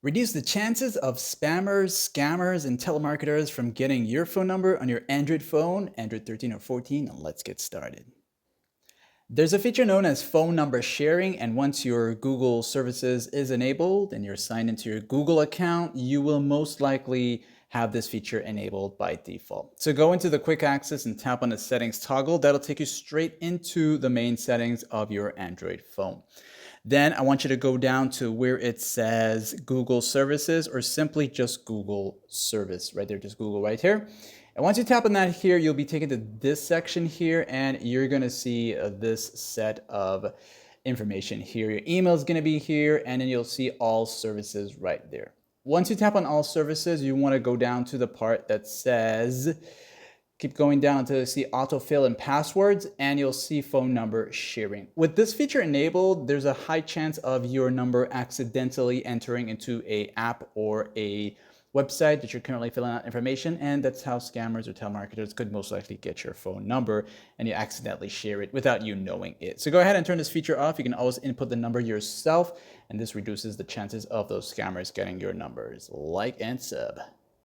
Reduce the chances of spammers, scammers, and telemarketers from getting your phone number on your Android phone, Android 13 or 14, and let's get started. There's a feature known as phone number sharing, and once your Google services is enabled and you're signed into your Google account, you will most likely have this feature enabled by default. So go into the quick access and tap on the settings toggle. That'll take you straight into the main settings of your Android phone. Then I want you to go down to where it says Google services, or simply just Google service right there, just Google right here. And once you tap on that here, you'll be taken to this section here, and you're gonna see this set of information here. Your email is gonna be here, and then you'll see all services right there. Once you tap on all services, you wanna go down to the part that says, keep going down until you see autofill and passwords, and you'll see phone number sharing. With this feature enabled, there's a high chance of your number accidentally entering into an app or a website that you're currently filling out information, and that's how scammers or telemarketers could most likely get your phone number, and you accidentally share it without you knowing it. So go ahead and turn this feature off. You can always input the number yourself, and this reduces the chances of those scammers getting your numbers. Like and sub.